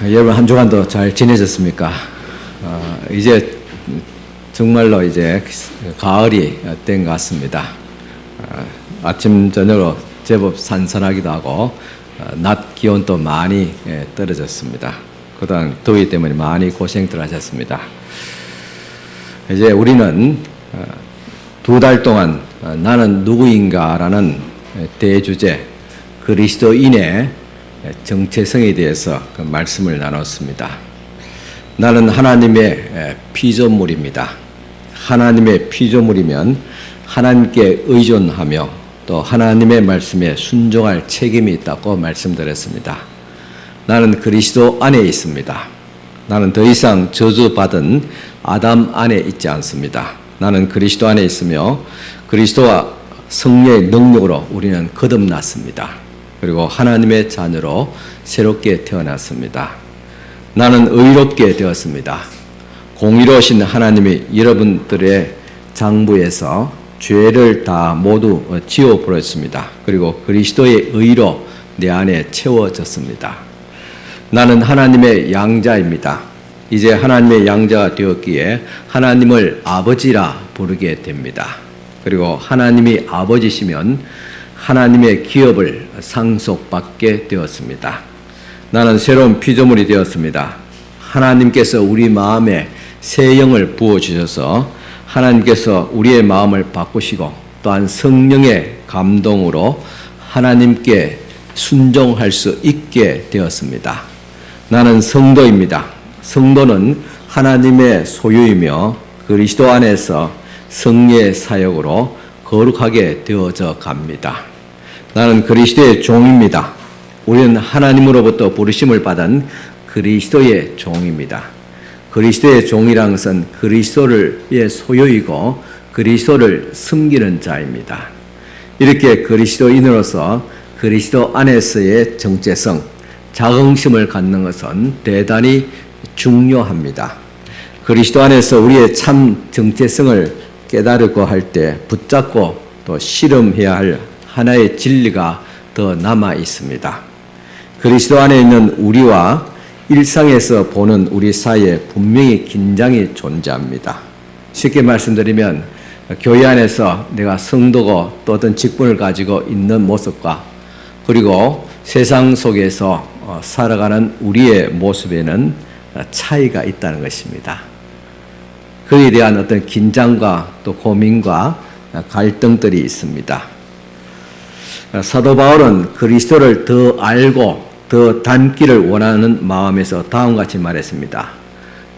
여러분 한 주간도 잘 지내셨습니까? 이제 정말로 이제 가을이 된 것 같습니다. 아침 저녁으로 제법 산산하기도 하고 낮 기온도 많이 떨어졌습니다. 그동안 더위 때문에 많이 고생들 하셨습니다. 이제 우리는 두 달 동안 나는 누구인가라는 대주제 그리스도인의 정체성에 대해서 그 말씀을 나눴습니다. 나는 하나님의 피조물입니다. 하나님의 피조물이면 하나님께 의존하며 또 하나님의 말씀에 순종할 책임이 있다고 말씀드렸습니다. 나는 그리스도 안에 있습니다. 나는 더 이상 저주받은 아담 안에 있지 않습니다. 나는 그리스도 안에 있으며 그리스도와 성령의 능력으로 우리는 거듭났습니다. 그리고 하나님의 자녀로 새롭게 태어났습니다. 나는 의롭게 되었습니다. 공의로우신 하나님이 여러분들의 장부에서 죄를 다 모두 지워버렸습니다. 그리고 그리스도의 의로 내 안에 채워졌습니다. 나는 하나님의 양자입니다. 이제 하나님의 양자가 되었기에 하나님을 아버지라 부르게 됩니다. 그리고 하나님이 아버지시면 하나님의 기업을 상속받게 되었습니다. 나는 새로운 피조물이 되었습니다. 하나님께서 우리 마음에 새 영을 부어주셔서 하나님께서 우리의 마음을 바꾸시고 또한 성령의 감동으로 하나님께 순종할 수 있게 되었습니다. 나는 성도입니다. 성도는 하나님의 소유이며 그리스도 안에서 성령의 사역으로 거룩하게 되어져 갑니다. 나는 그리스도의 종입니다. 우리는 하나님으로부터 부르심을 받은 그리스도의 종입니다. 그리스도의 종이라는 것은 그리스도의 소유이고 그리스도를 섬기는 자입니다. 이렇게 그리스도인으로서 그리스도 안에서의 정체성, 자긍심을 갖는 것은 대단히 중요합니다. 그리스도 안에서 우리의 참 정체성을 깨달으려고 할 때 붙잡고 또 실험해야 할 하나의 진리가 더 남아 있습니다. 그리스도 안에 있는 우리와 일상에서 보는 우리 사이에 분명히 긴장이 존재합니다. 쉽게 말씀드리면 교회 안에서 내가 성도고 또 어떤 직분을 가지고 있는 모습과 그리고 세상 속에서 살아가는 우리의 모습에는 차이가 있다는 것입니다. 그에 대한 어떤 긴장과 또 고민과 갈등들이 있습니다. 사도 바울은 그리스도를 더 알고 더 닮기를 원하는 마음에서 다음과 같이 말했습니다.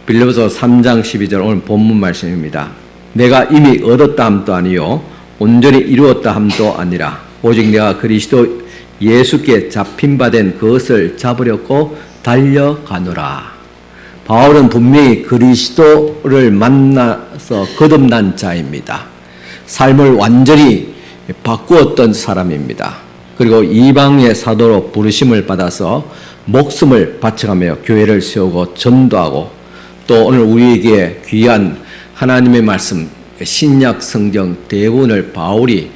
빌립보서 3장 12절 오늘 본문 말씀입니다. 내가 이미 얻었다 함도 아니요 온전히 이루었다 함도 아니라 오직 내가 그리스도 예수께 잡힌 바 된 그것을 잡으려고 달려가노라. 바울은 분명히 그리스도를 만나서 거듭난 자입니다. 삶을 완전히 바꾸었던 사람입니다. 그리고 이방의 사도로 부르심을 받아서 목숨을 바쳐가며 교회를 세우고 전도하고 또 오늘 우리에게 귀한 하나님의 말씀 신약 성경 대부분을 바울이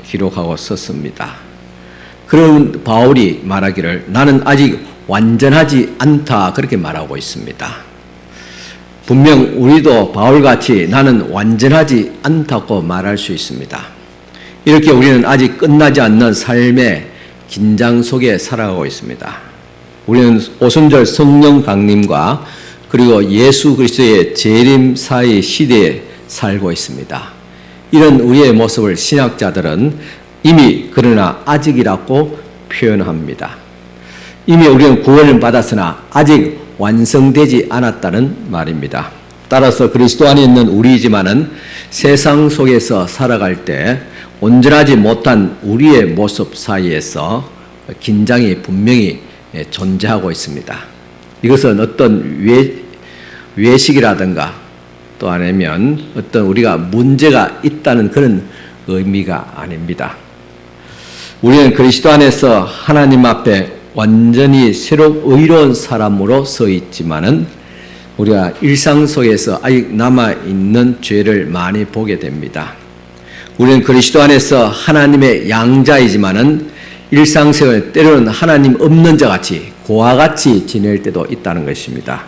기록하고 썼습니다. 그런 바울이 말하기를 나는 아직 완전하지 않다 그렇게 말하고 있습니다. 분명 우리도 바울같이 나는 완전하지 않다고 말할 수 있습니다. 이렇게 우리는 아직 끝나지 않는 삶의 긴장 속에 살아가고 있습니다. 우리는 오순절 성령 강림과 그리고 예수 그리스도의 재림 사이 시대에 살고 있습니다. 이런 우리의 모습을 신학자들은 이미 그러나 아직이라고 표현합니다. 이미 우리는 구원을 받았으나 아직 완성되지 않았다는 말입니다. 따라서 그리스도 안에 있는 우리지만은 세상 속에서 살아갈 때 온전하지 못한 우리의 모습 사이에서 긴장이 분명히 존재하고 있습니다. 이것은 어떤 외식이라든가 또 아니면 어떤 우리가 문제가 있다는 그런 의미가 아닙니다. 우리는 그리스도 안에서 하나님 앞에 완전히 의로운 사람으로 서 있지만은 우리가 일상 속에서 아직 남아있는 죄를 많이 보게 됩니다. 우리는 그리스도 안에서 하나님의 양자이지만은 일상생활 때로는 하나님 없는 자 같이 고와 같이 지낼 때도 있다는 것입니다.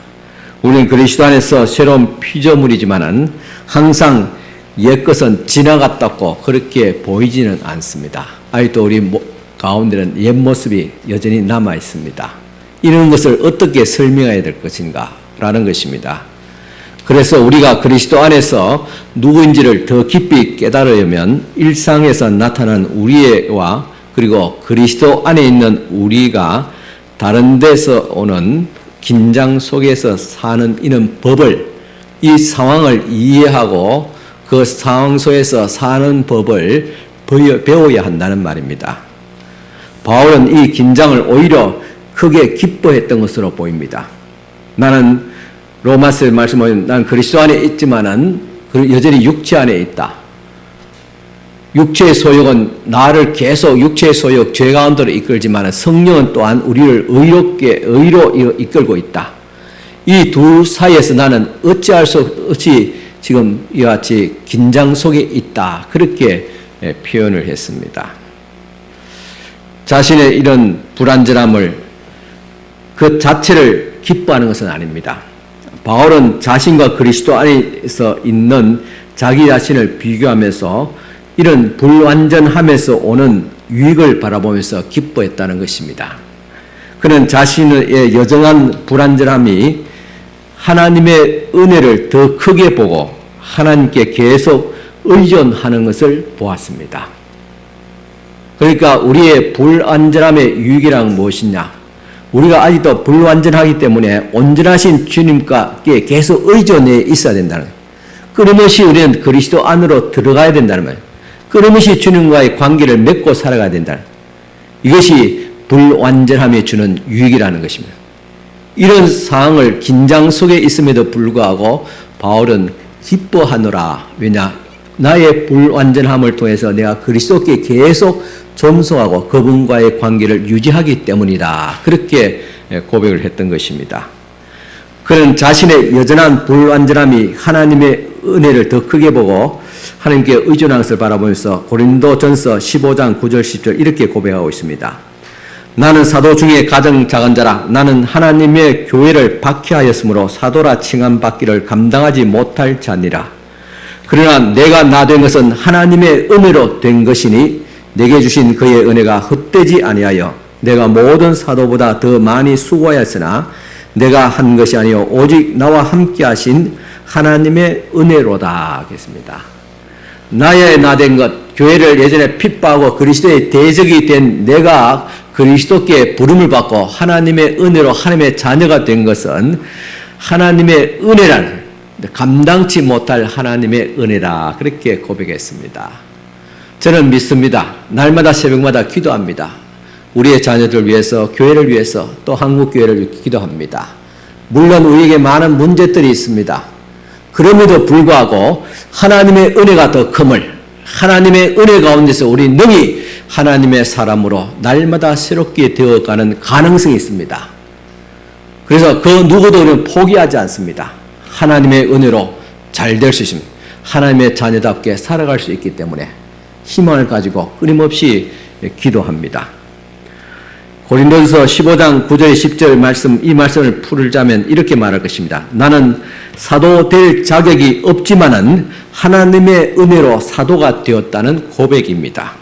우리는 그리스도 안에서 새로운 피조물이지만은 항상 옛것은 지나갔다고 그렇게 보이지는 않습니다. 아직도 우리 가운데는 옛 모습이 여전히 남아 있습니다. 이런 것을 어떻게 설명해야 될 것인가 라는 것입니다. 그래서 우리가 그리스도 안에서 누구인지를 더 깊이 깨달으려면 일상에서 나타난 우리와 그리고 그리스도 안에 있는 우리가 다른 데서 오는 긴장 속에서 사는 이런 법을, 이 상황을 이해하고 그 상황 속에서 사는 법을 배워야 한다는 말입니다. 바울은 이 긴장을 오히려 크게 기뻐했던 것으로 보입니다. 나는 로마서의 말씀은 난 그리스도 안에 있지만은 여전히 육체 안에 있다. 육체의 소욕은 나를 계속 육체의 소욕, 죄 가운데로 이끌지만 성령은 또한 우리를 의로 이끌고 있다. 이 두 사이에서 나는 어찌할 수 없이 지금 이와 같이 긴장 속에 있다. 그렇게 표현을 했습니다. 자신의 이런 불안전함을 그 자체를 기뻐하는 것은 아닙니다. 바울은 자신과 그리스도 안에서 있는 자기 자신을 비교하면서 이런 불완전함에서 오는 유익을 바라보면서 기뻐했다는 것입니다. 그는 자신의 여정한 불완전함이 하나님의 은혜를 더 크게 보고 하나님께 계속 의존하는 것을 보았습니다. 그러니까 우리의 불완전함의 유익이란 무엇이냐? 우리가 아직도 불완전하기 때문에 온전하신 주님께 계속 의존해 있어야 된다는 거예요. 끊임없이 우리는 그리스도 안으로 들어가야 된다는 말이에요. 끊임없이 주님과의 관계를 맺고 살아가야 된다는 거예요. 이것이 불완전함이 주는 유익이라는 것입니다. 이런 상황을 긴장 속에 있음에도 불구하고 바울은 기뻐하노라. 왜냐? 나의 불완전함을 통해서 내가 그리스도께 계속 존속하고 그분과의 관계를 유지하기 때문이다. 그렇게 고백을 했던 것입니다. 그는 자신의 여전한 불완전함이 하나님의 은혜를 더 크게 보고 하나님께 의존하는 것을 바라보면서 고린도전서 15장 9절 10절 이렇게 고백하고 있습니다. 나는 사도 중에 가장 작은 자라. 나는 하나님의 교회를 박해하였으므로 사도라 칭함받기를 감당하지 못할 자니라. 그러나 내가 나 된 것은 하나님의 은혜로 된 것이니 내게 주신 그의 은혜가 헛되지 아니하여 내가 모든 사도보다 더 많이 수고하였으나 내가 한 것이 아니요 오직 나와 함께 하신 하나님의 은혜로다 하겠습니다. 나의 나 된 것, 교회를 예전에 핍박하고 그리스도의 대적이 된 내가 그리스도께 부름을 받고 하나님의 은혜로 하나님의 자녀가 된 것은 하나님의 은혜란 감당치 못할 하나님의 은혜라 그렇게 고백했습니다. 저는 믿습니다. 날마다 새벽마다 기도합니다. 우리의 자녀들을 위해서, 교회를 위해서, 또 한국교회를 위해 기도합니다. 물론 우리에게 많은 문제들이 있습니다. 그럼에도 불구하고 하나님의 은혜가 더 큼을, 하나님의 은혜 가운데서 우리 능히 하나님의 사람으로 날마다 새롭게 되어가는 가능성이 있습니다. 그래서 그 누구도 우리는 포기하지 않습니다. 하나님의 은혜로 잘 될 수 있습니다. 하나님의 자녀답게 살아갈 수 있기 때문에 희망을 가지고 끊임없이 기도합니다. 고린도전서 15장 9절 10절 말씀, 이 말씀을 풀자면 이렇게 말할 것입니다. 나는 사도 될 자격이 없지만은 하나님의 은혜로 사도가 되었다는 고백입니다.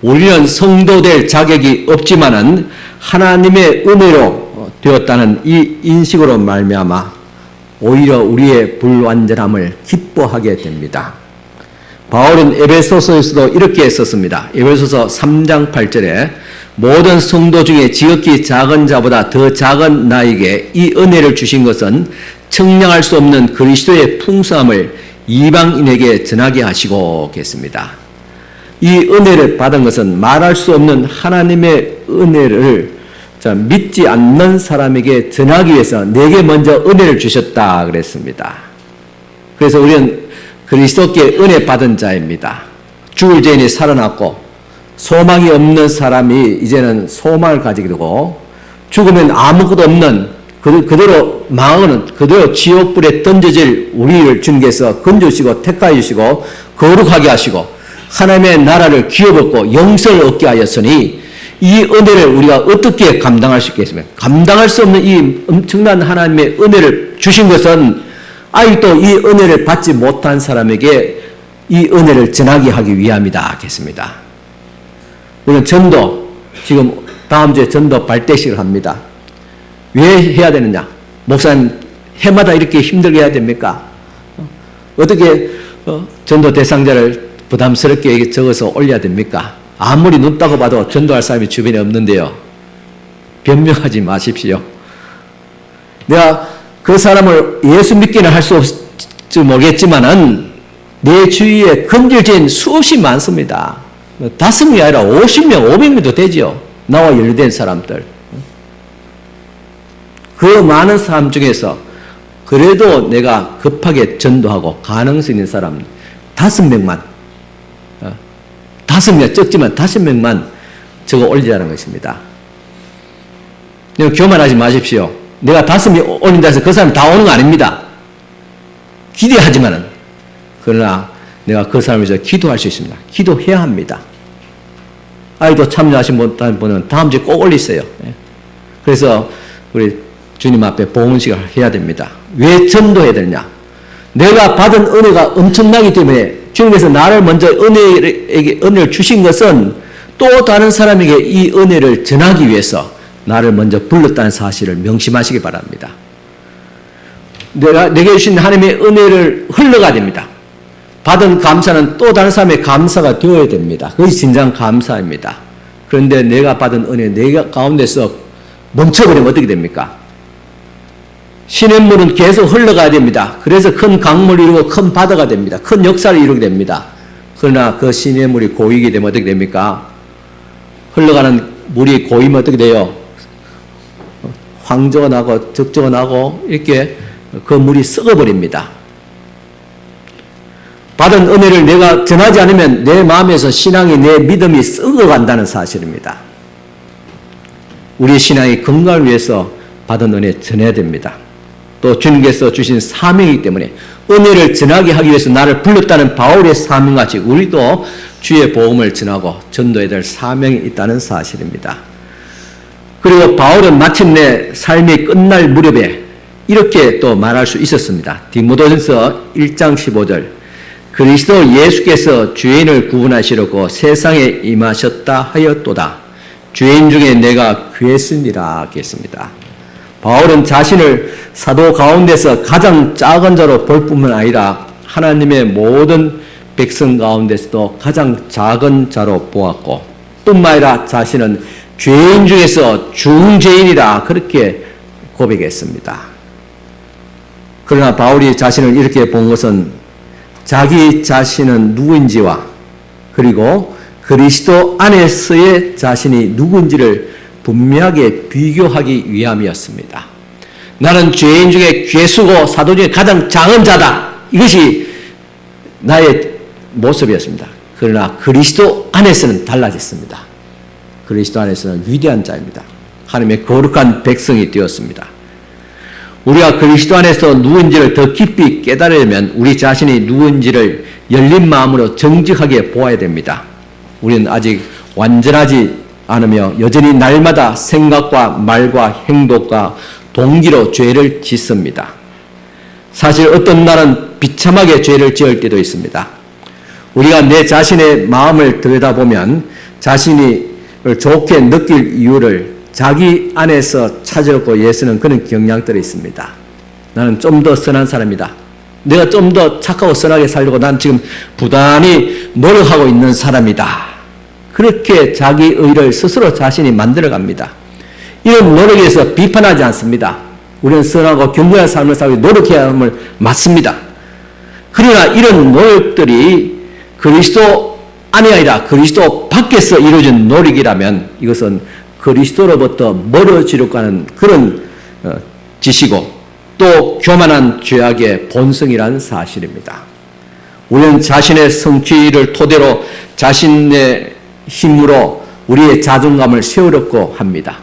우리는 성도 될 자격이 없지만은 하나님의 은혜로 되었다는 이 인식으로 말미암아 오히려 우리의 불완전함을 기뻐하게 됩니다. 바울은 에베소서에서도 이렇게 썼습니다. 에베소서 3장 8절에 모든 성도 중에 지극히 작은 자보다 더 작은 나에게 이 은혜를 주신 것은 측량할 수 없는 그리스도의 풍성함을 이방인에게 전하게 하시고 계십니다. 이 은혜를 받은 것은 말할 수 없는 하나님의 은혜를 믿지 않는 사람에게 전하기 위해서 내게 먼저 은혜를 주셨다 그랬습니다. 그래서 우리는 그리스도께 은혜 받은 자입니다. 죽을 죄인이 살아났고 소망이 없는 사람이 이제는 소망을 가지게 되고 죽으면 아무것도 없는 그대로 망하는 그대로 지옥불에 던져질 우리를 주님께서 건져주시고 택하여 주시고 거룩하게 하시고 하나님의 나라를 기업얻고 영생을 얻게 하였으니 이 은혜를 우리가 어떻게 감당할 수 있겠습니까? 감당할 수 없는 이 엄청난 하나님의 은혜를 주신 것은 아직도 이 은혜를 받지 못한 사람에게 이 은혜를 전하게 하기 위함이다 하겠습니다. 우리는 전도, 지금 다음 주에 전도 발대식을 합니다. 왜 해야 되느냐? 목사님, 해마다 이렇게 힘들게 해야 됩니까? 어떻게 전도 대상자를 부담스럽게 적어서 올려야 됩니까? 아무리 눈따고 봐도 전도할 사람이 주변에 없는데요. 변명하지 마십시오. 내가 그 사람을 예수 믿기는 할 수 없을지 모르겠지만은 내 주위에 건질진 수없이 많습니다. 5명이 아니라 50명, 500명도 되지요. 나와 연루된 사람들. 그 많은 사람 중에서 그래도 내가 급하게 전도하고 가능성 있는 사람 5명만, 5명 적지만 5명만 적어 올리자는 것입니다. 교만하지 마십시오. 내가 5명 올린다 해서 그 사람 다 오는 거 아닙니다. 기대하지만은, 그러나 내가 그 사람을 위해서 기도할 수 있습니다. 기도해야 합니다. 아이도 참여하신 분은 다음 주에 꼭 올리세요. 그래서 우리 주님 앞에 봉헌식을 해야 됩니다. 왜 전도해야 되느냐? 내가 받은 은혜가 엄청나기 때문에 주님께서 나를 먼저 은혜를 주신 것은 또 다른 사람에게 이 은혜를 전하기 위해서 나를 먼저 불렀다는 사실을 명심하시기 바랍니다. 내게 주신 하나님의 은혜를 흘러가야 됩니다. 받은 감사는 또 다른 사람의 감사가 되어야 됩니다. 그것이 진정 감사입니다. 그런데 내가 받은 은혜, 내가 가운데서 멈춰버리면 어떻게 됩니까? 시냇물은 계속 흘러가야 됩니다. 그래서 큰 강물을 이루고 큰 바다가 됩니다. 큰 역사를 이루게 됩니다. 그러나 그 시냇물이 고이게 되면 어떻게 됩니까? 흘러가는 물이 고이면 어떻게 돼요? 황조가 나고 적조가 나고 이렇게 그 물이 썩어버립니다. 받은 은혜를 내가 전하지 않으면 내 마음에서 신앙이, 내 믿음이 썩어간다는 사실입니다. 우리의 신앙이 건강을 위해서 받은 은혜 전해야 됩니다. 또 주님께서 주신 사명이기 때문에 은혜를 전하게 하기 위해서 나를 불렀다는 바울의 사명같이 우리도 주의 복음을 전하고 전도해야 될 사명이 있다는 사실입니다. 그리고 바울은 마침내 삶이 끝날 무렵에 이렇게 또 말할 수 있었습니다. 디모데전서 1장 15절 그리스도 예수께서 죄인을 구원하시려고 세상에 임하셨다 하였도다. 죄인 중에 내가 귀했으니라 하겠습니다. 바울은 자신을 사도 가운데서 가장 작은 자로 볼 뿐만 아니라 하나님의 모든 백성 가운데서도 가장 작은 자로 보았고 뿐만 아니라 자신은 죄인 중에서 중죄인이라 그렇게 고백했습니다. 그러나 바울이 자신을 이렇게 본 것은 자기 자신은 누구인지와 그리고 그리스도 안에서의 자신이 누구인지를 분명하게 비교하기 위함이었습니다. 나는 죄인 중에 괴수고 사도 중에 가장 작은 자다. 이것이 나의 모습이었습니다. 그러나 그리스도 안에서는 달라졌습니다. 그리스도 안에서는 위대한 자입니다. 하나님의 거룩한 백성이 되었습니다. 우리가 그리스도 안에서 누구인지를 더 깊이 깨달으려면 우리 자신이 누구인지를 열린 마음으로 정직하게 보아야 됩니다. 우리는 아직 완전하지 않으며 여전히 날마다 생각과 말과 행동과 동기로 죄를 짓습니다. 사실 어떤 날은 비참하게 죄를 지을 때도 있습니다. 우리가 내 자신의 마음을 들여다보면 자신이 좋게 느낄 이유를 자기 안에서 찾으려고 애쓰는 그런 경향들이 있습니다. 나는 좀 더 선한 사람이다. 내가 좀 더 착하고 선하게 살려고 난 지금 부단히 노력하고 있는 사람이다. 그렇게 자기 의를 스스로 자신이 만들어갑니다. 이런 노력에 의해서 비판하지 않습니다. 우리는 선하고 경건한 삶을 살기 노력해야 함을 맞습니다. 그러나 이런 노력들이 그리스도 안이 아니라 그리스도 밖에서 이루어진 노력이라면 이것은 그리스도로부터 멀어지려고 하는 그런 짓이고 또 교만한 죄악의 본성이라는 사실입니다. 우리는 자신의 성취를 토대로 자신의 힘으로 우리의 자존감을 세우려고 합니다.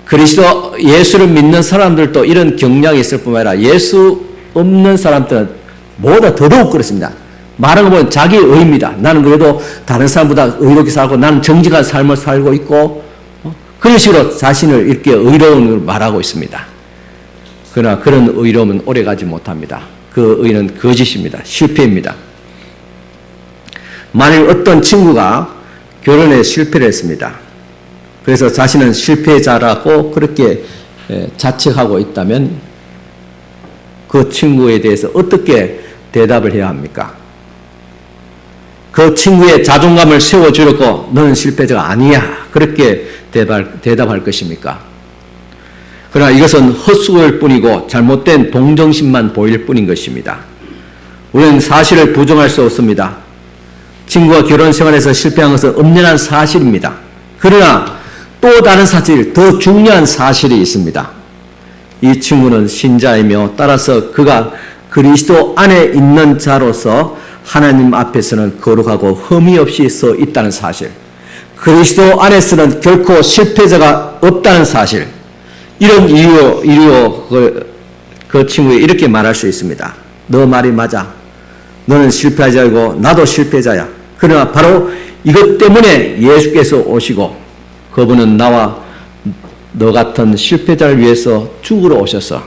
그리스도 예수를 믿는 사람들도 이런 경향이 있을 뿐만 아니라 예수 없는 사람들은 뭐보다 더더욱 그렇습니다. 말하는 거 보면 자기 의입니다. 나는 그래도 다른 사람보다 의롭게 살고 나는 정직한 삶을 살고 있고 그런 식으로 자신을 이렇게 의로움을 말하고 있습니다. 그러나 그런 의로움은 오래가지 못합니다. 그 의는 거짓입니다. 실패입니다. 만일 어떤 친구가 결혼에 실패를 했습니다. 그래서 자신은 실패자라고 그렇게 자책하고 있다면 그 친구에 대해서 어떻게 대답을 해야 합니까? 그 친구의 자존감을 세워주려고 너는 실패자가 아니야. 그렇게 대답할 것입니까? 그러나 이것은 헛수고일 뿐이고 잘못된 동정심만 보일 뿐인 것입니다. 우리는 사실을 부정할 수 없습니다. 친구가 결혼 생활에서 실패한 것은 엄연한 사실입니다. 그러나 또 다른 사실, 더 중요한 사실이 있습니다. 이 친구는 신자이며 따라서 그가 그리스도 안에 있는 자로서 하나님 앞에서는 거룩하고 흠이 없이 서 있다는 사실, 그리스도 안에서는 결코 실패자가 없다는 사실, 이런 이유로 그 친구에 이렇게 말할 수 있습니다. 너 말이 맞아. 너는 실패자이고 나도 실패자야. 그러나 바로 이것 때문에 예수께서 오시고 그분은 나와 너 같은 실패자를 위해서 죽으러 오셔서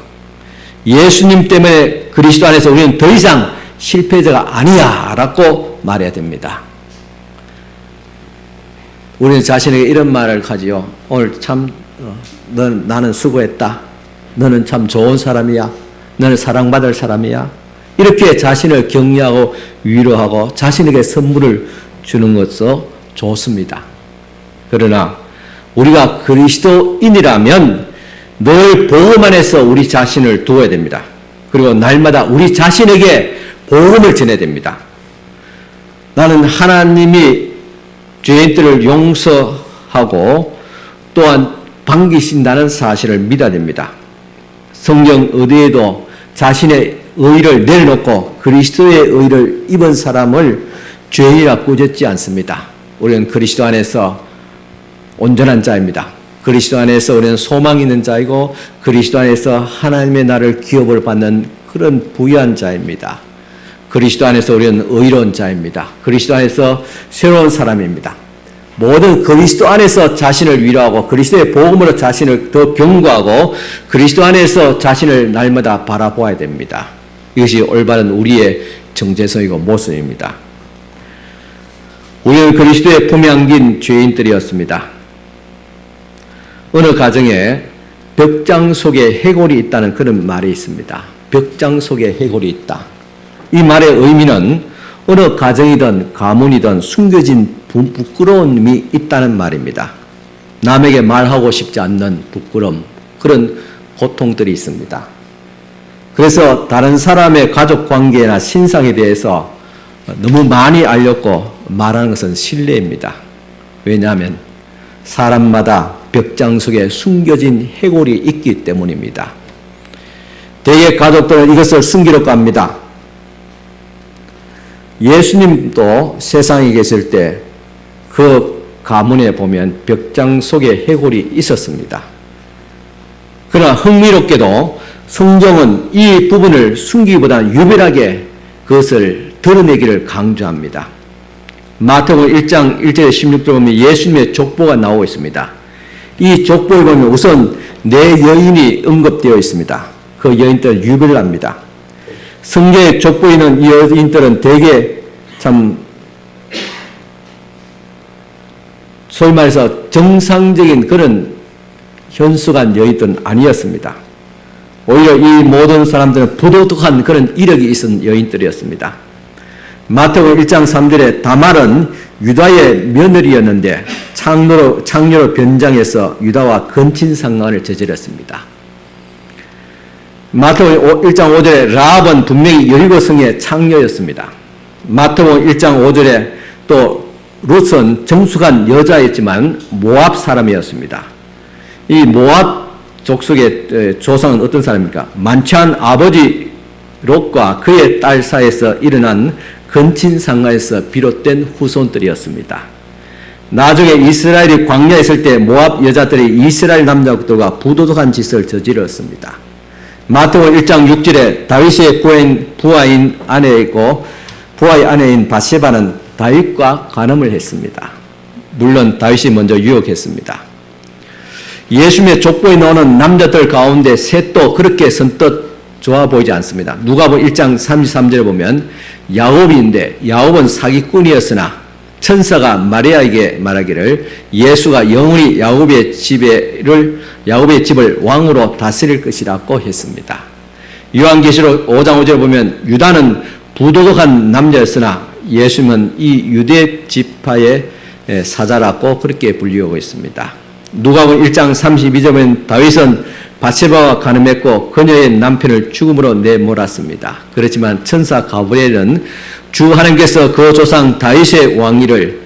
예수님 때문에 그리스도 안에서 우리는 더 이상 실패자가 아니야 라고 말해야 됩니다. 우리는 자신에게 이런 말을 하지요. 오늘 참 나는 수고했다. 너는 참 좋은 사람이야. 너는 사랑받을 사람이야. 이렇게 자신을 격려하고 위로하고 자신에게 선물을 주는 것도 좋습니다. 그러나 우리가 그리스도인이라면 늘 복음 안에서 우리 자신을 두어야 됩니다. 그리고 날마다 우리 자신에게 복음을 전해야 됩니다. 나는 하나님이 죄인들을 용서하고 또한 반기신다는 사실을 믿어야 됩니다. 성경 어디에도 자신의 의를 내려놓고 그리스도의 의를 입은 사람을 죄인이라 꾸짖지 않습니다. 우리는 그리스도 안에서 온전한 자입니다. 그리스도 안에서 우리는 소망 있는 자이고 그리스도 안에서 하나님의 나를 기업을 받는 그런 부유한 자입니다. 그리스도 안에서 우리는 의로운 자입니다. 그리스도 안에서 새로운 사람입니다. 모든 그리스도 안에서 자신을 위로하고 그리스도의 복음으로 자신을 더 견고하고 그리스도 안에서 자신을 날마다 바라보아야 됩니다. 이것이 올바른 우리의 정체성이고 모습입니다. 우리는 그리스도의 품에 안긴 죄인들이었습니다. 어느 가정에 벽장 속에 해골이 있다는 그런 말이 있습니다. 벽장 속에 해골이 있다. 이 말의 의미는 어느 가정이든 가문이든 숨겨진 부끄러움이 있다는 말입니다. 남에게 말하고 싶지 않는 부끄러움, 그런 고통들이 있습니다. 그래서 다른 사람의 가족 관계나 신상에 대해서 너무 많이 알렸고 말하는 것은 실례입니다. 왜냐하면 사람마다 벽장 속에 숨겨진 해골이 있기 때문입니다. 대개 가족들은 이것을 숨기려고 합니다. 예수님도 세상에 계실 때 그 가문에 보면 벽장 속에 해골이 있었습니다. 그러나 흥미롭게도 성경은 이 부분을 숨기기보다는 유별하게 그것을 드러내기를 강조합니다. 마태복음 1장 1절에 16절 보면 예수님의 족보가 나오고 있습니다. 이 족보에 보면 우선 네 여인이 언급되어 있습니다. 그 여인들은 유별납니다. 성경의 족보에 있는 이 여인들은 대개 참 소위 말해서 정상적인 그런 현숙한 여인들은 아니었습니다. 오히려 이 모든 사람들은 부도덕한 그런 이력이 있은 여인들이었습니다. 마태복음 1장 3절에 다말은 유다의 며느리였는데 창녀로 변장해서 유다와 근친상간을 저질렀습니다. 마태복음 1장 5절에 라합은 분명히 여리고성의 창녀였습니다. 마태복음 1장 5절에 또 룻은 정숙한 여자였지만 모압 사람이었습니다. 이 모압 족속의 조상은 어떤 사람입니까? 만취한 아버지 롯과 그의 딸 사이에서 일어난 근친상간에서 비롯된 후손들이었습니다. 나중에 이스라엘이 광야에 있을 때 모압 여자들이 이스라엘 남자들과 부도덕한 짓을 저질렀습니다. 마태복음 1장 6절에 다윗의 부하인 아내이고 부하의 아내인 바세바는 다윗과 간음을 했습니다. 물론 다윗이 먼저 유혹했습니다. 예수님의 족보에 나오는 남자들 가운데 셋도 그렇게 선뜻 좋아 보이지 않습니다. 누가복음 1장 33절에 보면 야곱인데 야곱은 사기꾼이었으나 천사가 마리아에게 말하기를 예수가 영원히 야곱의 집을 왕으로 다스릴 것이라고 했습니다. 요한계시록 5장 5절에 보면 유다는 부도덕한 남자였으나 예수님은 이 유대 지파의 사자라고 그렇게 불리우고 있습니다. 누가복음 1장 32절에 보면 다윗은 바세바와 간음했고 그녀의 남편을 죽음으로 내몰았습니다. 그렇지만 천사 가브리엘은 주 하나님께서 그 조상 다윗의 왕위를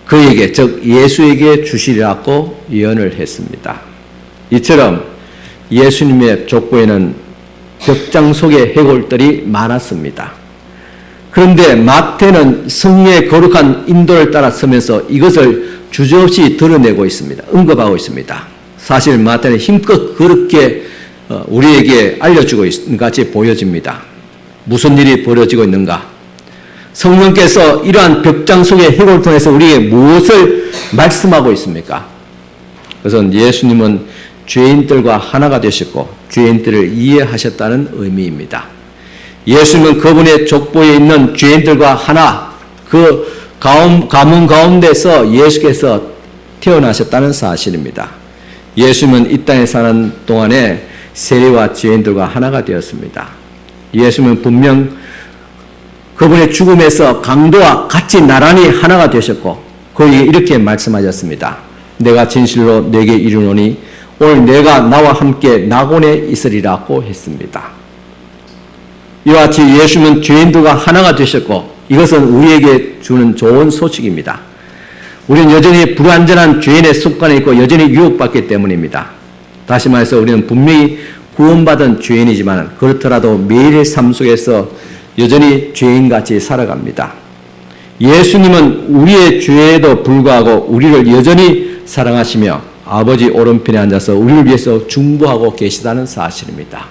그에게 즉 예수에게 주시리라고 예언을 했습니다. 이처럼 예수님의 족보에는 벽장 속의 해골들이 많았습니다. 그런데 마태는 성령의 거룩한 인도를 따라 서면서 이것을 주저없이 드러내고 있습니다. 언급하고 있습니다. 사실 마태는 힘껏 그렇게 우리에게 알려주고 있는 것 같이 보여집니다. 무슨 일이 벌어지고 있는가? 성령께서 이러한 벽장 속의 해골을 통해서 우리에게 무엇을 말씀하고 있습니까? 그것은 예수님은 죄인들과 하나가 되셨고 죄인들을 이해하셨다는 의미입니다. 예수님은 그분의 족보에 있는 죄인들과 하나, 그 가문 가운데서 예수께서 태어나셨다는 사실입니다. 예수님은 이 땅에 사는 동안에 세리와 죄인들과 하나가 되었습니다. 예수님은 분명 그분의 죽음에서 강도와 같이 나란히 하나가 되셨고 그에게 이렇게 말씀하셨습니다. 내가 진실로 내게 이르노니 오늘 내가 나와 함께 낙원에 있으리라고 했습니다. 이와 같이 예수님은 죄인들과 하나가 되셨고 이것은 우리에게 주는 좋은 소식입니다. 우리는 여전히 불완전한 죄인의 습관에 있고 여전히 유혹받기 때문입니다. 다시 말해서 우리는 분명히 구원받은 죄인이지만 그렇더라도 매일의 삶 속에서 여전히 죄인같이 살아갑니다. 예수님은 우리의 죄에도 불구하고 우리를 여전히 사랑하시며 아버지 오른편에 앉아서 우리를 위해서 중보하고 계시다는 사실입니다.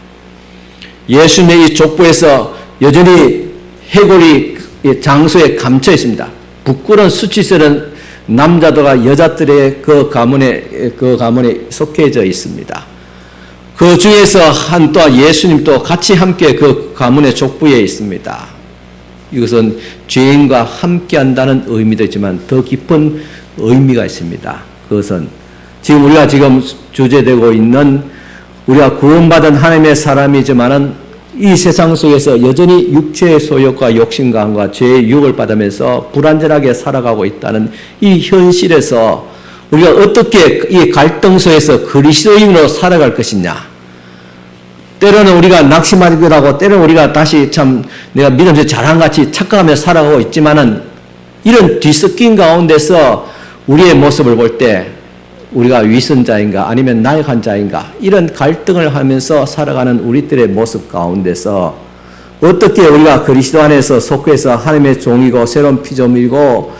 예수님의 이 족보에서 여전히 해골이 장소에 감춰 있습니다. 부끄러운 수치스러운 남자들과 여자들의 그 가문에 속해져 있습니다. 그 중에서 또한 예수님도 같이 함께 그 가문의 족보에 있습니다. 이것은 죄인과 함께 한다는 의미도 있지만 더 깊은 의미가 있습니다. 그것은 우리가 지금 주제되고 있는 우리가 구원받은 하나님의 사람이지만은 이 세상 속에서 여전히 육체의 소욕과 욕심감과 죄의 유혹을 받으면서 불완전하게 살아가고 있다는 이 현실에서 우리가 어떻게 이 갈등 속에서 그리스도인으로 살아갈 것이냐. 때로는 우리가 낙심하기도 하고 때로는 우리가 다시 참 내가 믿음에서 잘한 같이 착각하며 살아가고 있지만은 이런 뒤섞인 가운데서 우리의 모습을 볼 때 우리가 위선자인가 아니면 나약한 자인가 이런 갈등을 하면서 살아가는 우리들의 모습 가운데서 어떻게 우리가 그리스도 안에서 속해서 하나님의 종이고 새로운 피조물이고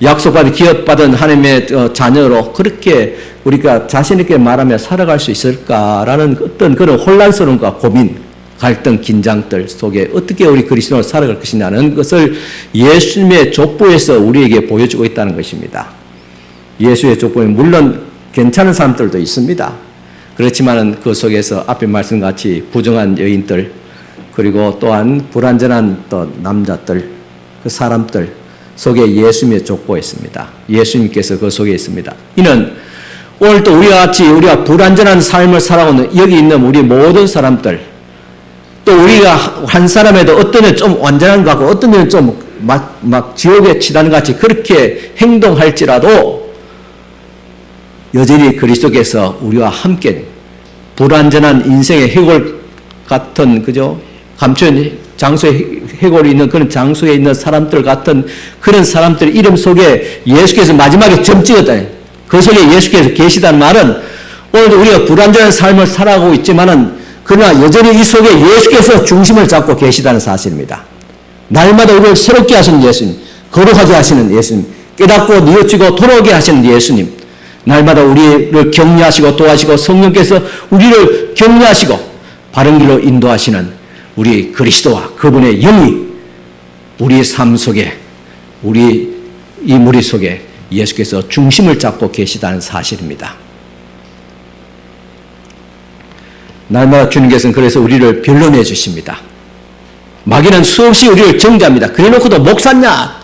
약속받은 기업받은 하나님의 자녀로 그렇게 우리가 자신 있게 말하며 살아갈 수 있을까라는 어떤 그런 혼란스러움과 고민, 갈등, 긴장들 속에 어떻게 우리 그리스도로 살아갈 것이냐는 것을 예수님의 족보에서 우리에게 보여주고 있다는 것입니다. 예수의 족보에 물론 괜찮은 사람들도 있습니다. 그렇지만은 그 속에서 앞에 말씀같이 부정한 여인들 그리고 또한 불완전한 또 남자들 그 사람들 속에 예수님의 족보가 있습니다. 예수님께서 그 속에 있습니다. 이는 오늘 또 우리와 같이 우리가 불완전한 삶을 살아오는 여기 있는 우리 모든 사람들 또 우리가 한 사람에도 어떤 애는 좀 완전한 것 같고 어떤 애는 좀 막 지옥에 치다는 것 같이 그렇게 행동할지라도 여전히 그리스도께서 우리와 함께 불완전한 인생의 해골 같은 그죠? 감춰진 장소에 해골이 있는 그런 장소에 있는 사람들 같은 그런 사람들 이름 속에 예수께서 마지막에 점 찍었다. 그 속에 예수께서 계시다는 말은 오늘도 우리가 불완전한 삶을 살아가고 있지만은 그러나 여전히 이 속에 예수께서 중심을 잡고 계시다는 사실입니다. 날마다 우리를 새롭게 하시는 예수님, 거룩하게 하시는 예수님, 깨닫고 뉘우치고 돌아오게 하시는 예수님, 날마다 우리를 격려하시고 도와주시고 성령께서 우리를 격려하시고 바른 길로 인도하시는 우리 그리스도와 그분의 영이 우리의 삶 속에 우리 이 무리 속에 예수께서 중심을 잡고 계시다는 사실입니다. 날마다 주님께서는 그래서 우리를 변론해 주십니다. 마귀는 수없이 우리를 정죄합니다. 그래놓고도 목사냐,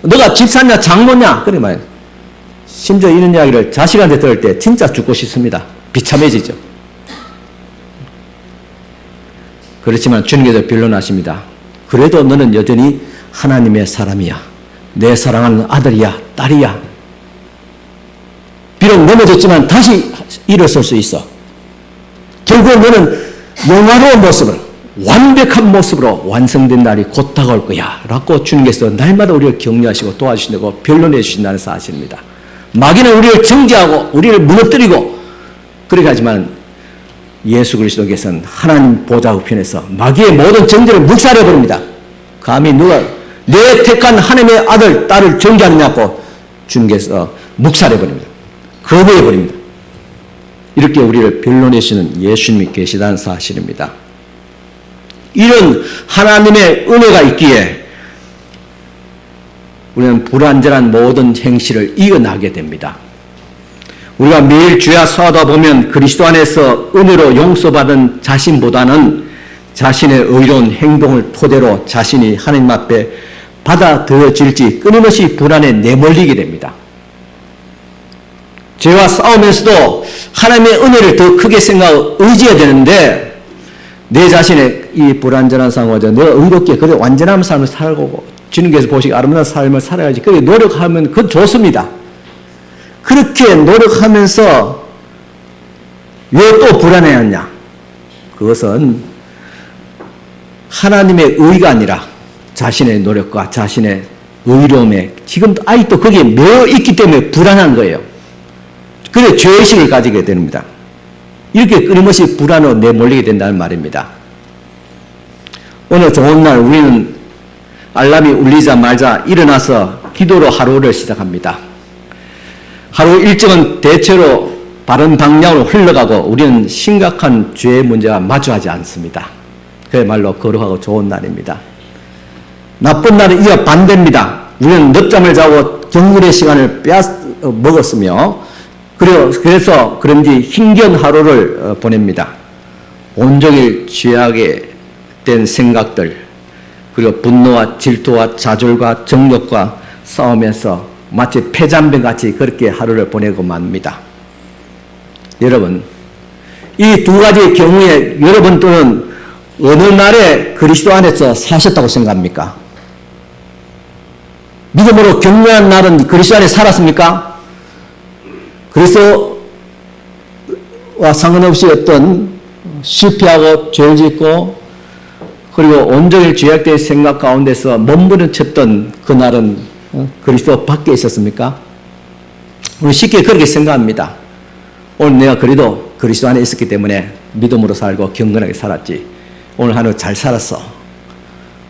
너가 집사냐, 장모냐, 그래 말이에요. 심지어 이런 이야기를 자식한테 들을 때 진짜 죽고 싶습니다. 비참해지죠. 그렇지만 주님께서 변론하십니다. 그래도 너는 여전히 하나님의 사람이야. 내 사랑하는 아들이야, 딸이야. 비록 넘어졌지만 다시 일어설 수 있어. 결국 너는 영화로운 모습으로, 완벽한 모습으로 완성된 날이 곧 다가올 거야 라고 주님께서 날마다 우리를 격려하시고 도와주신다고 변론해 주신다는 사실입니다. 마귀는 우리를 정죄하고 우리를 무너뜨리고 그렇게 하지만 예수 그리스도께서는 하나님 보좌 우편에서 마귀의 모든 정죄를 묵살해 버립니다. 감히 누가 내 택한 하나님의 아들, 딸을 정죄하느냐고 주님께서 묵살해 버립니다. 거부해 버립니다. 이렇게 우리를 변론해 주시는 예수님이 계시다는 사실입니다. 이런 하나님의 은혜가 있기에 우리는 불완전한 모든 행실을 이어나게 됩니다. 우리가 매일 주야 서하다 보면 그리스도 안에서 은혜로 용서받은 자신보다는 자신의 의로운 행동을 토대로 자신이 하나님 앞에 받아들여질지 끊임없이 불안에 내몰리게 됩니다. 죄와 싸우면서도 하나님의 은혜를 더 크게 생각하고 의지해야 되는데 내 자신의 이 불완전한 상황에서 내가 의롭게 그래 완전한 삶을 살고 주님께서 보시기 아름다운 삶을 살아야지 그렇게 노력하면 그건 좋습니다. 그렇게 노력하면서 왜 또 불안해하냐? 그것은 하나님의 의가 아니라 자신의 노력과 자신의 의로움에 지금도 아직도 거기에 매여 있기 때문에 불안한 거예요. 그래 죄의식을 가지게 됩니다. 이렇게 끊임없이 불안으로 내몰리게 된다는 말입니다. 오늘 좋은 날 우리는 알람이 울리자마자 일어나서 기도로 하루를 시작합니다. 하루 일정은 대체로 바른 방향으로 흘러가고 우리는 심각한 죄의 문제와 마주하지 않습니다. 그야말로 거룩하고 좋은 날입니다. 나쁜 날은 이와 반대입니다. 우리는 늦잠을 자고 경건의 시간을 먹었으며 그래서 그런지 힘겨운 하루를 보냅니다. 온종일 죄악에 된 생각들 그리고 분노와 질투와 좌절과 정욕과 싸우면서 마치 폐잔병같이 그렇게 하루를 보내고 맙니다. 여러분, 이 두 가지의 경우에 여러분 또는 어느 날에 그리스도 안에서 사셨다고 생각합니까? 믿음으로 격려한 날은 그리스도 안에 살았습니까? 그리스도와 상관없이 어떤 실패하고 죄를 짓고 그리고 온종일 죄악된 생각 가운데서 몸부림쳤던 그날은 그리스도 밖에 있었습니까? 우리 쉽게 그렇게 생각합니다. 오늘 내가 그래도 그리스도 안에 있었기 때문에 믿음으로 살고 경건하게 살았지. 오늘 하루 잘 살았어.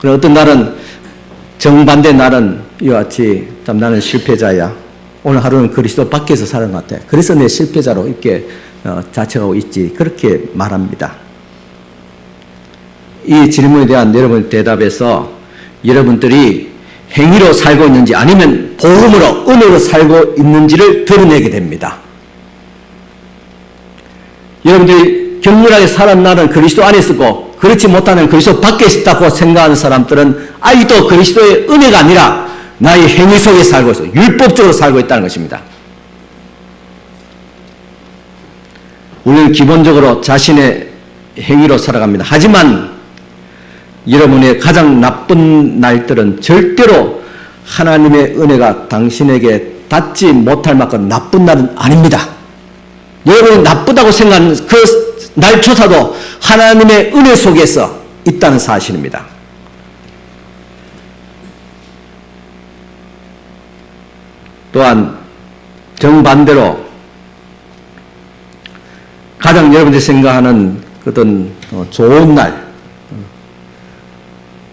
그리고 어떤 날은 정반대 날은 이와 같이 참 나는 실패자야. 오늘 하루는 그리스도 밖에서 사는 것 같아. 그래서 내 실패자로 이렇게 자책하고 있지. 그렇게 말합니다. 이 질문에 대한 여러분의 대답에서 여러분들이 행위로 살고 있는지 아니면 복음으로 은혜로 살고 있는지를 드러내게 됩니다. 여러분들이 경건하게 살은 날은 그리스도 안에 있었고 그렇지 못하는 그리스도 밖에 있다고 생각하는 사람들은 아직도 그리스도의 은혜가 아니라 나의 행위 속에 살고 있어 율법적으로 살고 있다는 것입니다. 우리는 기본적으로 자신의 행위로 살아갑니다. 하지만 여러분의 가장 나쁜 날들은 절대로 하나님의 은혜가 당신에게 닿지 못할 만큼 나쁜 날은 아닙니다. 여러분이 나쁘다고 생각하는 그 날조차도 하나님의 은혜 속에서 있다는 사실입니다. 또한 정반대로 가장 여러분들이 생각하는 어떤 좋은 날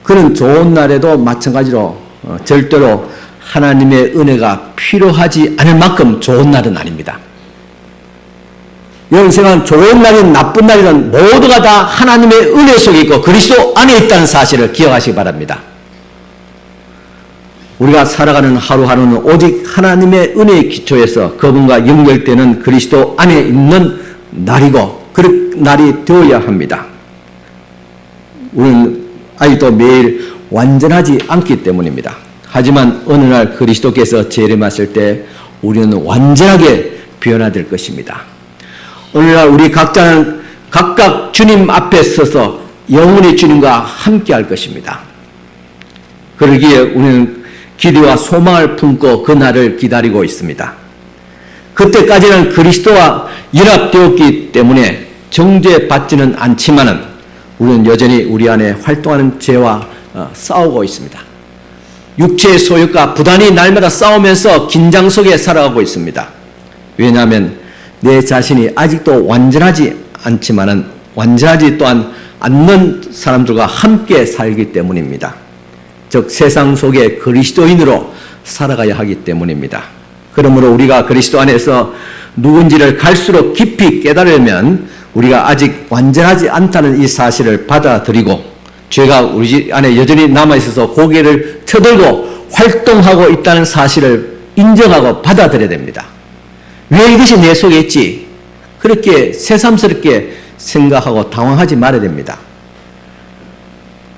그런 좋은 날에도 마찬가지로 절대로 하나님의 은혜가 필요하지 않을 만큼 좋은 날은 아닙니다. 여러분 생각하는 좋은 날이든 나쁜 날이든 모두가 다 하나님의 은혜 속에 있고 그리스도 안에 있다는 사실을 기억하시기 바랍니다. 우리가 살아가는 하루하루는 오직 하나님의 은혜의 기초에서 그분과 연결되는 그리스도 안에 있는 날이고 날이 되어야 합니다. 우리는 아직도 매일 완전하지 않기 때문입니다. 하지만 어느 날 그리스도께서 재림하실 때 우리는 완전하게 변화될 것입니다. 어느 날 우리 각자는 각각 주님 앞에 서서 영원히 주님과 함께 할 것입니다. 그러기에 우리는 기대와 소망을 품고 그 날을 기다리고 있습니다. 그때까지는 그리스도와 연합되었기 때문에 정죄받지는 않지만은 우리는 여전히 우리 안에 활동하는 죄와 싸우고 있습니다. 육체의 소욕과 부단히 날마다 싸우면서 긴장 속에 살아가고 있습니다. 왜냐하면 내 자신이 아직도 완전하지 않지만은 완전하지 또한 않는 사람들과 함께 살기 때문입니다. 즉 세상 속에 그리스도인으로 살아가야 하기 때문입니다. 그러므로 우리가 그리스도 안에서 누군지를 갈수록 깊이 깨달으면 우리가 아직 완전하지 않다는 이 사실을 받아들이고 죄가 우리 안에 여전히 남아있어서 고개를 쳐들고 활동하고 있다는 사실을 인정하고 받아들여야 됩니다. 왜 이것이 내 속에 있지? 그렇게 새삼스럽게 생각하고 당황하지 말아야 됩니다.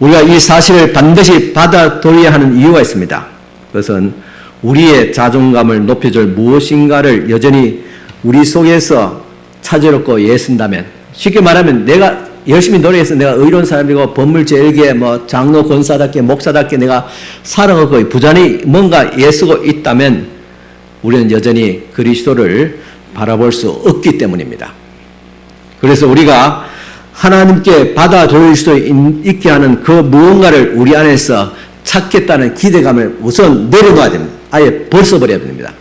우리가 이 사실을 반드시 받아들여야 하는 이유가 있습니다. 그것은 우리의 자존감을 높여줄 무엇인가를 여전히 우리 속에서 찾아놓고 애쓴다면, 쉽게 말하면 내가 열심히 노력해서 내가 의로운 사람이고 법물제일계 장로 권사답게 목사답게 내가 살아가고 부단히 뭔가 애쓰고 있다면 우리는 여전히 그리스도를 바라볼 수 없기 때문입니다. 그래서 우리가 하나님께 받아들일 수 있게 하는 그 무언가를 우리 안에서 찾겠다는 기대감을 우선 내려놔야 됩니다. 아예 벌써버려야 됩니다.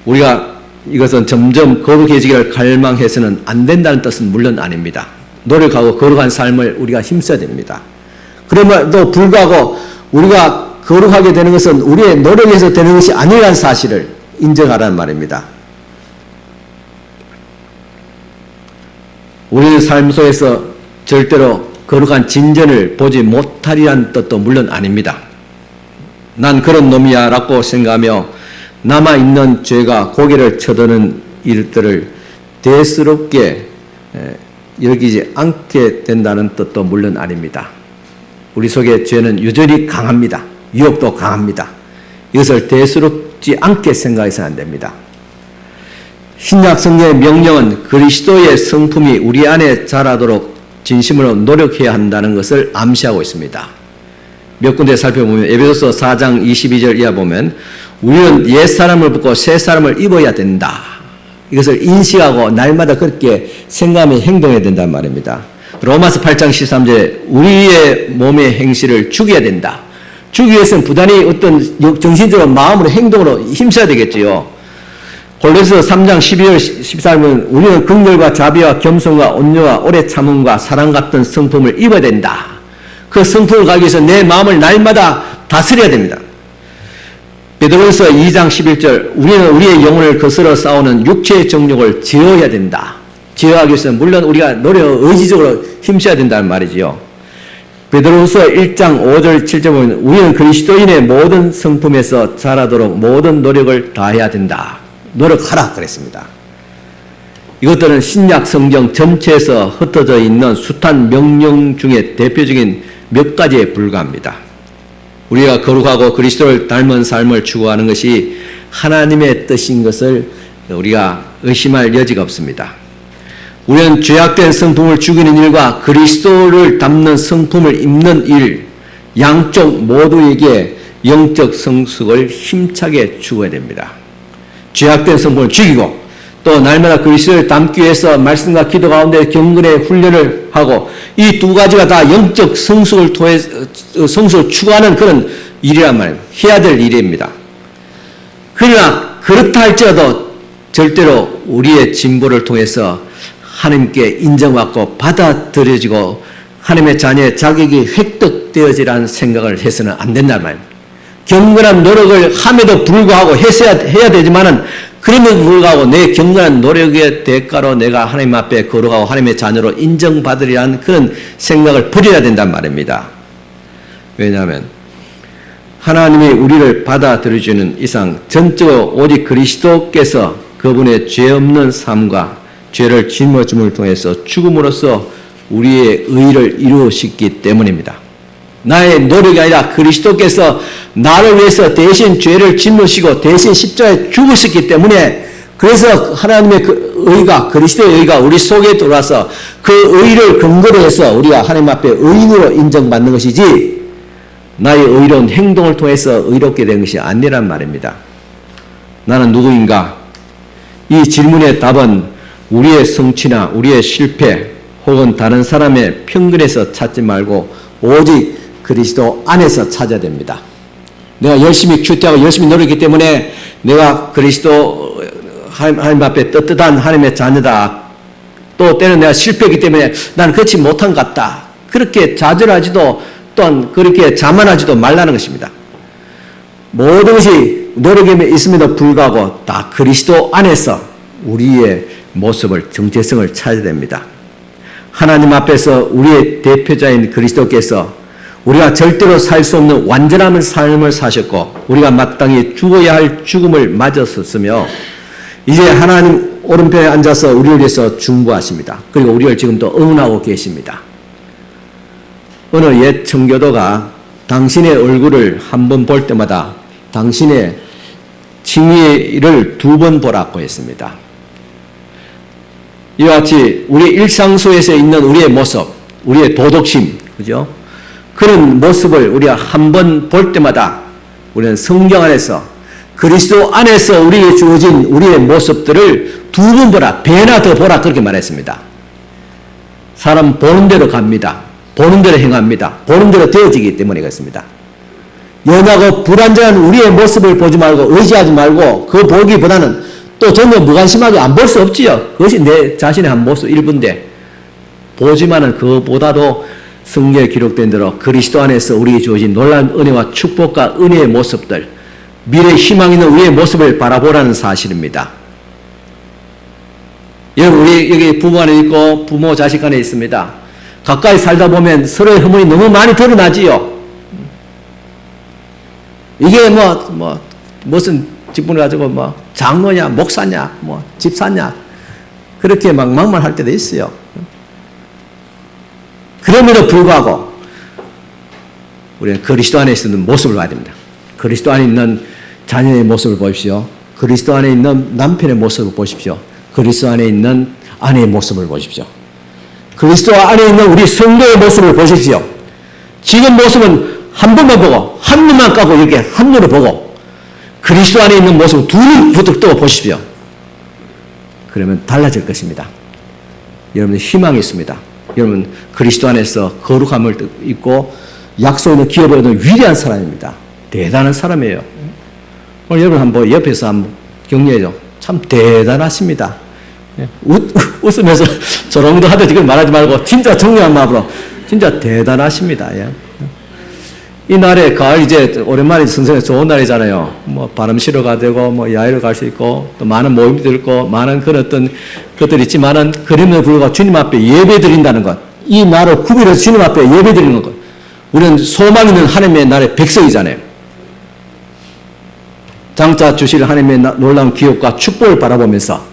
우리가 이것은 점점 거룩해지기를 갈망해서는 안 된다는 뜻은 물론 아닙니다. 노력하고 거룩한 삶을 우리가 힘써야 됩니다. 그럼에도 불구하고 우리가 거룩하게 되는 것은 우리의 노력에서 되는 것이 아니라는 사실을 인정하라는 말입니다. 우리의 삶 속에서 절대로 거룩한 진전을 보지 못하리라는 뜻도 물론 아닙니다. 난 그런 놈이야 라고 생각하며 남아있는 죄가 고개를 쳐드는 일들을 대수롭게 여기지 않게 된다는 뜻도 물론 아닙니다. 우리 속에 죄는 여전히 강합니다. 유혹도 강합니다. 이것을 대수롭지 않게 생각해서는 안 됩니다. 신약 성경의 명령은 그리스도의 성품이 우리 안에 자라도록 진심으로 노력해야 한다는 것을 암시하고 있습니다. 몇 군데 살펴보면 에베소서 4장 22절 이하 보면 우리는 옛사람을 벗고 새사람을 입어야 된다. 이것을 인식하고 날마다 그렇게 생각하며 행동해야 된다는 말입니다. 로마서 8장 13절에 우리의 몸의 행실을 죽여야 된다. 죽이기 위해서는 부단히 어떤 정신적으로 마음으로 행동으로 힘써야 되겠지요. 골로새서 3장 12절 14절은 우리는 긍휼과 자비와 겸손과 온유와 오래 참음과 사랑 같은 성품을 입어야 된다. 그 성품을 가기 위해서 내 마음을 날마다 다스려야 됩니다. 베드로전서 2장 11절 우리는 우리의 영혼을 거스러 싸우는 육체의 정욕을 제어해야 된다. 제어하기 위해서는 물론 우리가 의지적으로 힘써야 된다는 말이지요. 베드로전서 1장 5절 7절 보면 우리는 그리스도인의 모든 성품에서 자라도록 모든 노력을 다해야 된다. 노력하라 그랬습니다. 이것들은 신약 성경 전체에서 흩어져 있는 숱한 명령 중에 대표적인 몇 가지에 불과합니다. 우리가 거룩하고 그리스도를 닮은 삶을 추구하는 것이 하나님의 뜻인 것을 우리가 의심할 여지가 없습니다. 우리는 죄악된 성품을 죽이는 일과 그리스도를 담는 성품을 입는 일, 양쪽 모두에게 영적 성숙을 힘차게 추구해야 됩니다. 죄악된 성품을 죽이고 또 날마다 그리스도를 담기 위해서 말씀과 기도 가운데 경건의 훈련을 하고 이 두 가지가 다 영적 성숙을 통해 성숙을 추구하는 그런 일이란 말입니다. 해야 될 일입니다. 그러나 그렇다 할지라도 절대로 우리의 진보를 통해서 하나님께 인정받고 받아들여지고 하나님의 자녀의 자격이 획득되어지라는 생각을 해서는 안 된단 말입니다. 경건한 노력을 함에도 불구하고 해야 되지만은 그럼에도 불구하고 내 경건한 노력의 대가로 내가 하나님 앞에 거룩하고 하나님의 자녀로 인정받으리라는 그런 생각을 버려야 된단 말입니다. 왜냐하면 하나님이 우리를 받아들여주는 이상 전적으로 오직 그리스도께서 그분의 죄 없는 삶과 죄를 짊어짐을 통해서 죽음으로써 우리의 의를 이루시기 때문입니다. 나의 노력이 아니라 그리스도께서 나를 위해서 대신 죄를 짊으시고 대신 십자가에 죽으셨기 때문에, 그래서 하나님의 그 의가, 그리스도의 의가 우리 속에 들어와서 그 의를 근거로 해서 우리가 하나님 앞에 의인으로 인정받는 것이지, 나의 의로운 행동을 통해서 의롭게 된 것이 아니란 말입니다. 나는 누구인가? 이 질문의 답은 우리의 성취나 우리의 실패 혹은 다른 사람의 편견에서 찾지 말고 오직 그리스도 안에서 찾아야 됩니다. 내가 열심히 큐티하고 열심히 노력했기 때문에 내가 그리스도 하나님 앞에 떳떳한 하나님의 자녀다. 또 때는 내가 실패했기 때문에 나는 그렇지 못한 것 같다. 그렇게 좌절하지도 또한 그렇게 자만하지도 말라는 것입니다. 모든 것이 노력에 있음에도 불구하고 다 그리스도 안에서 우리의 모습을, 정체성을 찾아야 됩니다. 하나님 앞에서 우리의 대표자인 그리스도께서 우리가 절대로 살 수 없는 완전한 삶을 사셨고 우리가 마땅히 죽어야 할 죽음을 맞았었으며 이제 하나님 오른편에 앉아서 우리를 위해서 중보하십니다. 그리고 우리를 지금도 응원하고 계십니다. 어느 옛 청교도가 당신의 얼굴을 한 번 볼 때마다 당신의 칭의를 2번 보라고 했습니다. 이와 같이 우리 일상 속에서 있는 우리의 모습, 우리의 도덕심, 그죠? 그런 모습을 우리가 한 번 볼 때마다 우리는 성경 안에서 그리스도 안에서 우리에게 주어진 우리의 모습들을 2번 보라, 배나 더 보라 그렇게 말했습니다. 사람 보는 대로 갑니다. 보는 대로 행합니다. 보는 대로 되어지기 때문에 그렇습니다. 연하고 불완전한 우리의 모습을 보지 말고 의지하지 말고 그 보기보다는 또 전혀 무관심하게 안 볼 수 없지요. 그것이 내 자신의 한 모습 일부인데 보지만은 그보다도 성경에 기록된 대로 그리스도 안에서 우리에게 주어진 놀라운 은혜와 축복과 은혜의 모습들, 미래의 희망 있는 우리의 모습을 바라보라는 사실입니다. 여러분, 우리 여기 부모 안에 있고 부모 자식 안에 있습니다. 가까이 살다 보면 서로의 허물이 너무 많이 드러나지요. 이게 무슨 직분을 가지고 장로냐, 목사냐, 집사냐, 그렇게 막말할 때도 있어요. 그럼에도 불구하고 우리는 그리스도 안에 있는 모습을 봐야 됩니다. 그리스도 안에 있는 자녀의 모습을 보십시오. 그리스도 안에 있는 남편의 모습을 보십시오. 그리스도 안에 있는 아내의 모습을 보십시오. 그리스도 안에 있는 우리 성도의 모습을 보십시오. 지금 모습은 한 번만 보고 한 눈만 까고 이렇게 한 눈을 보고 그리스도 안에 있는 모습을 두 눈 부득 뜨고 보십시오. 그러면 달라질 것입니다. 여러분 희망이 있습니다. 여러분 그리스도 안에서 거룩함을 입고 약속 있는 기업을 얻은 위대한 사람입니다. 대단한 사람이에요. 오늘 여러분 한번 옆에서 한번 격려해줘. 참 대단하십니다. 웃으면서 저런도 하듯 지금 말하지 말고 진짜 정리한 마음으로 진짜 대단하십니다. 예. 이 날에 가을 이제 오랜만에 선생님 좋은 날이잖아요. 바람 쉬러 가되고 야외로 갈 수 있고 또 많은 모임도 있고 많은 그런 어떤 것들이 있지만은 그럼에도 불구하고 주님 앞에 예배 드린다는 것, 이 날을 구별해서 주님 앞에 예배 드리는 것, 우리는 소망 있는 하나님의 나라의 백성이잖아요. 장차 주실 하나님의 놀라운 기업과 축복을 바라보면서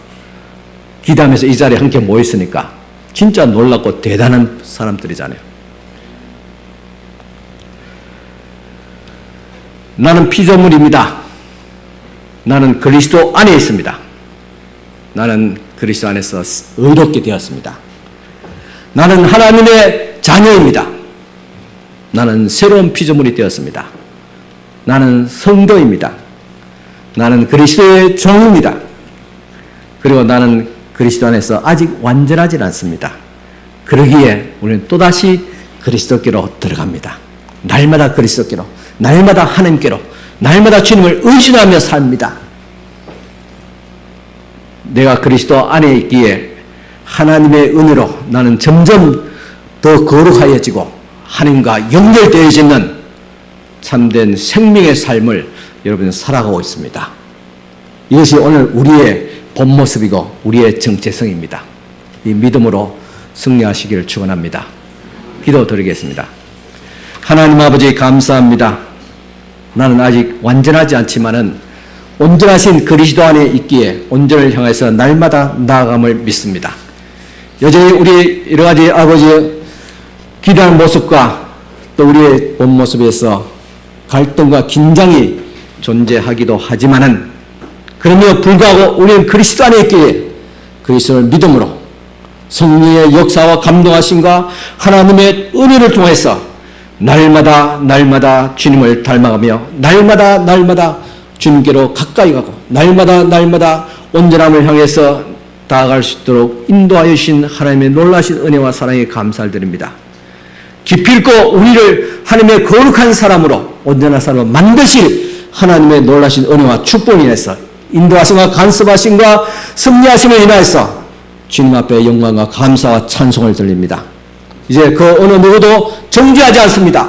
기도하면서 이 자리에 함께 모였으니까 진짜 놀랍고 대단한 사람들이잖아요. 나는 피조물입니다. 나는 그리스도 안에 있습니다. 나는 그리스도 안에서 의롭게 되었습니다. 나는 하나님의 자녀입니다. 나는 새로운 피조물이 되었습니다. 나는 성도입니다. 나는 그리스도의 종입니다. 그리고 나는 그리스도 안에서 아직 완전하지 않습니다. 그러기에 우리는 또다시 그리스도께로 들어갑니다. 날마다 그리스도께로, 날마다 하나님께로, 날마다 주님을 의지하며 삽니다. 내가 그리스도 안에 있기에 하나님의 은혜로 나는 점점 더 거룩하여지고 하나님과 연결되어지는 참된 생명의 삶을 여러분 살아가고 있습니다. 이것이 오늘 우리의 본 모습이고 우리의 정체성입니다. 이 믿음으로 승리하시기를 축원합니다. 기도드리겠습니다. 하나님 아버지 감사합니다. 나는 아직 완전하지 않지만은 온전하신 그리스도 안에 있기에 온전을 향해서 날마다 나아감을 믿습니다. 여전히 우리 여러 가지 아버지의 기도하는 모습과 또 우리의 본 모습에서 갈등과 긴장이 존재하기도 하지만은 그럼에도 불구하고 우리는 그리스도 안에 있기에 그리스도를 믿음으로 성령의 역사와 감동하심과 하나님의 은혜를 통해서 날마다 주님을 닮아가며 날마다 주님께로 가까이 가고 날마다 온전함을 향해서 다가갈 수 있도록 인도하여 주신 하나님의 놀라신 은혜와 사랑에 감사를 드립니다. 깊이 있고 우리를 하나님의 거룩한 사람으로 온전한 사람으로 만드실 하나님의 놀라신 은혜와 축복을 인해서 인도하심과 간섭하심과 승리하심을 인하여서 주님 앞에 영광과 감사와 찬송을 드립니다. 이제 그 어느 누구도 정죄하지 않습니다.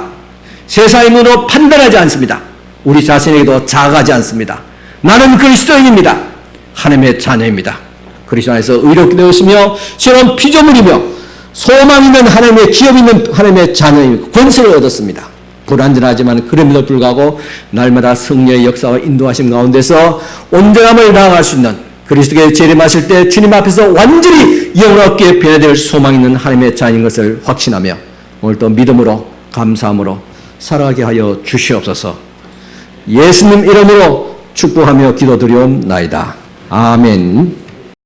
세상의 눈으로 판단하지 않습니다. 우리 자신에게도 자각하지 않습니다. 나는 그리스도인입니다. 하나님의 자녀입니다. 그리스도 안에서 의롭게 되었으며 새로운 피조물이며 소망 있는 하나님의 기업 있는 하나님의 자녀이고 권세를 얻었습니다. 불완전하지만 그럼에도 불구하고 날마다 성령의 역사와 인도하심 가운데서 온전함을 나아갈 수 있는 그리스도께 재림하실 때 주님 앞에서 완전히 영원하게 변화될 소망 있는 하나님의 자녀인 것을 확신하며 오늘도 믿음으로 감사함으로 살아가게 하여 주시옵소서. 예수님 이름으로 축복하며 기도드리옵나이다. 아멘.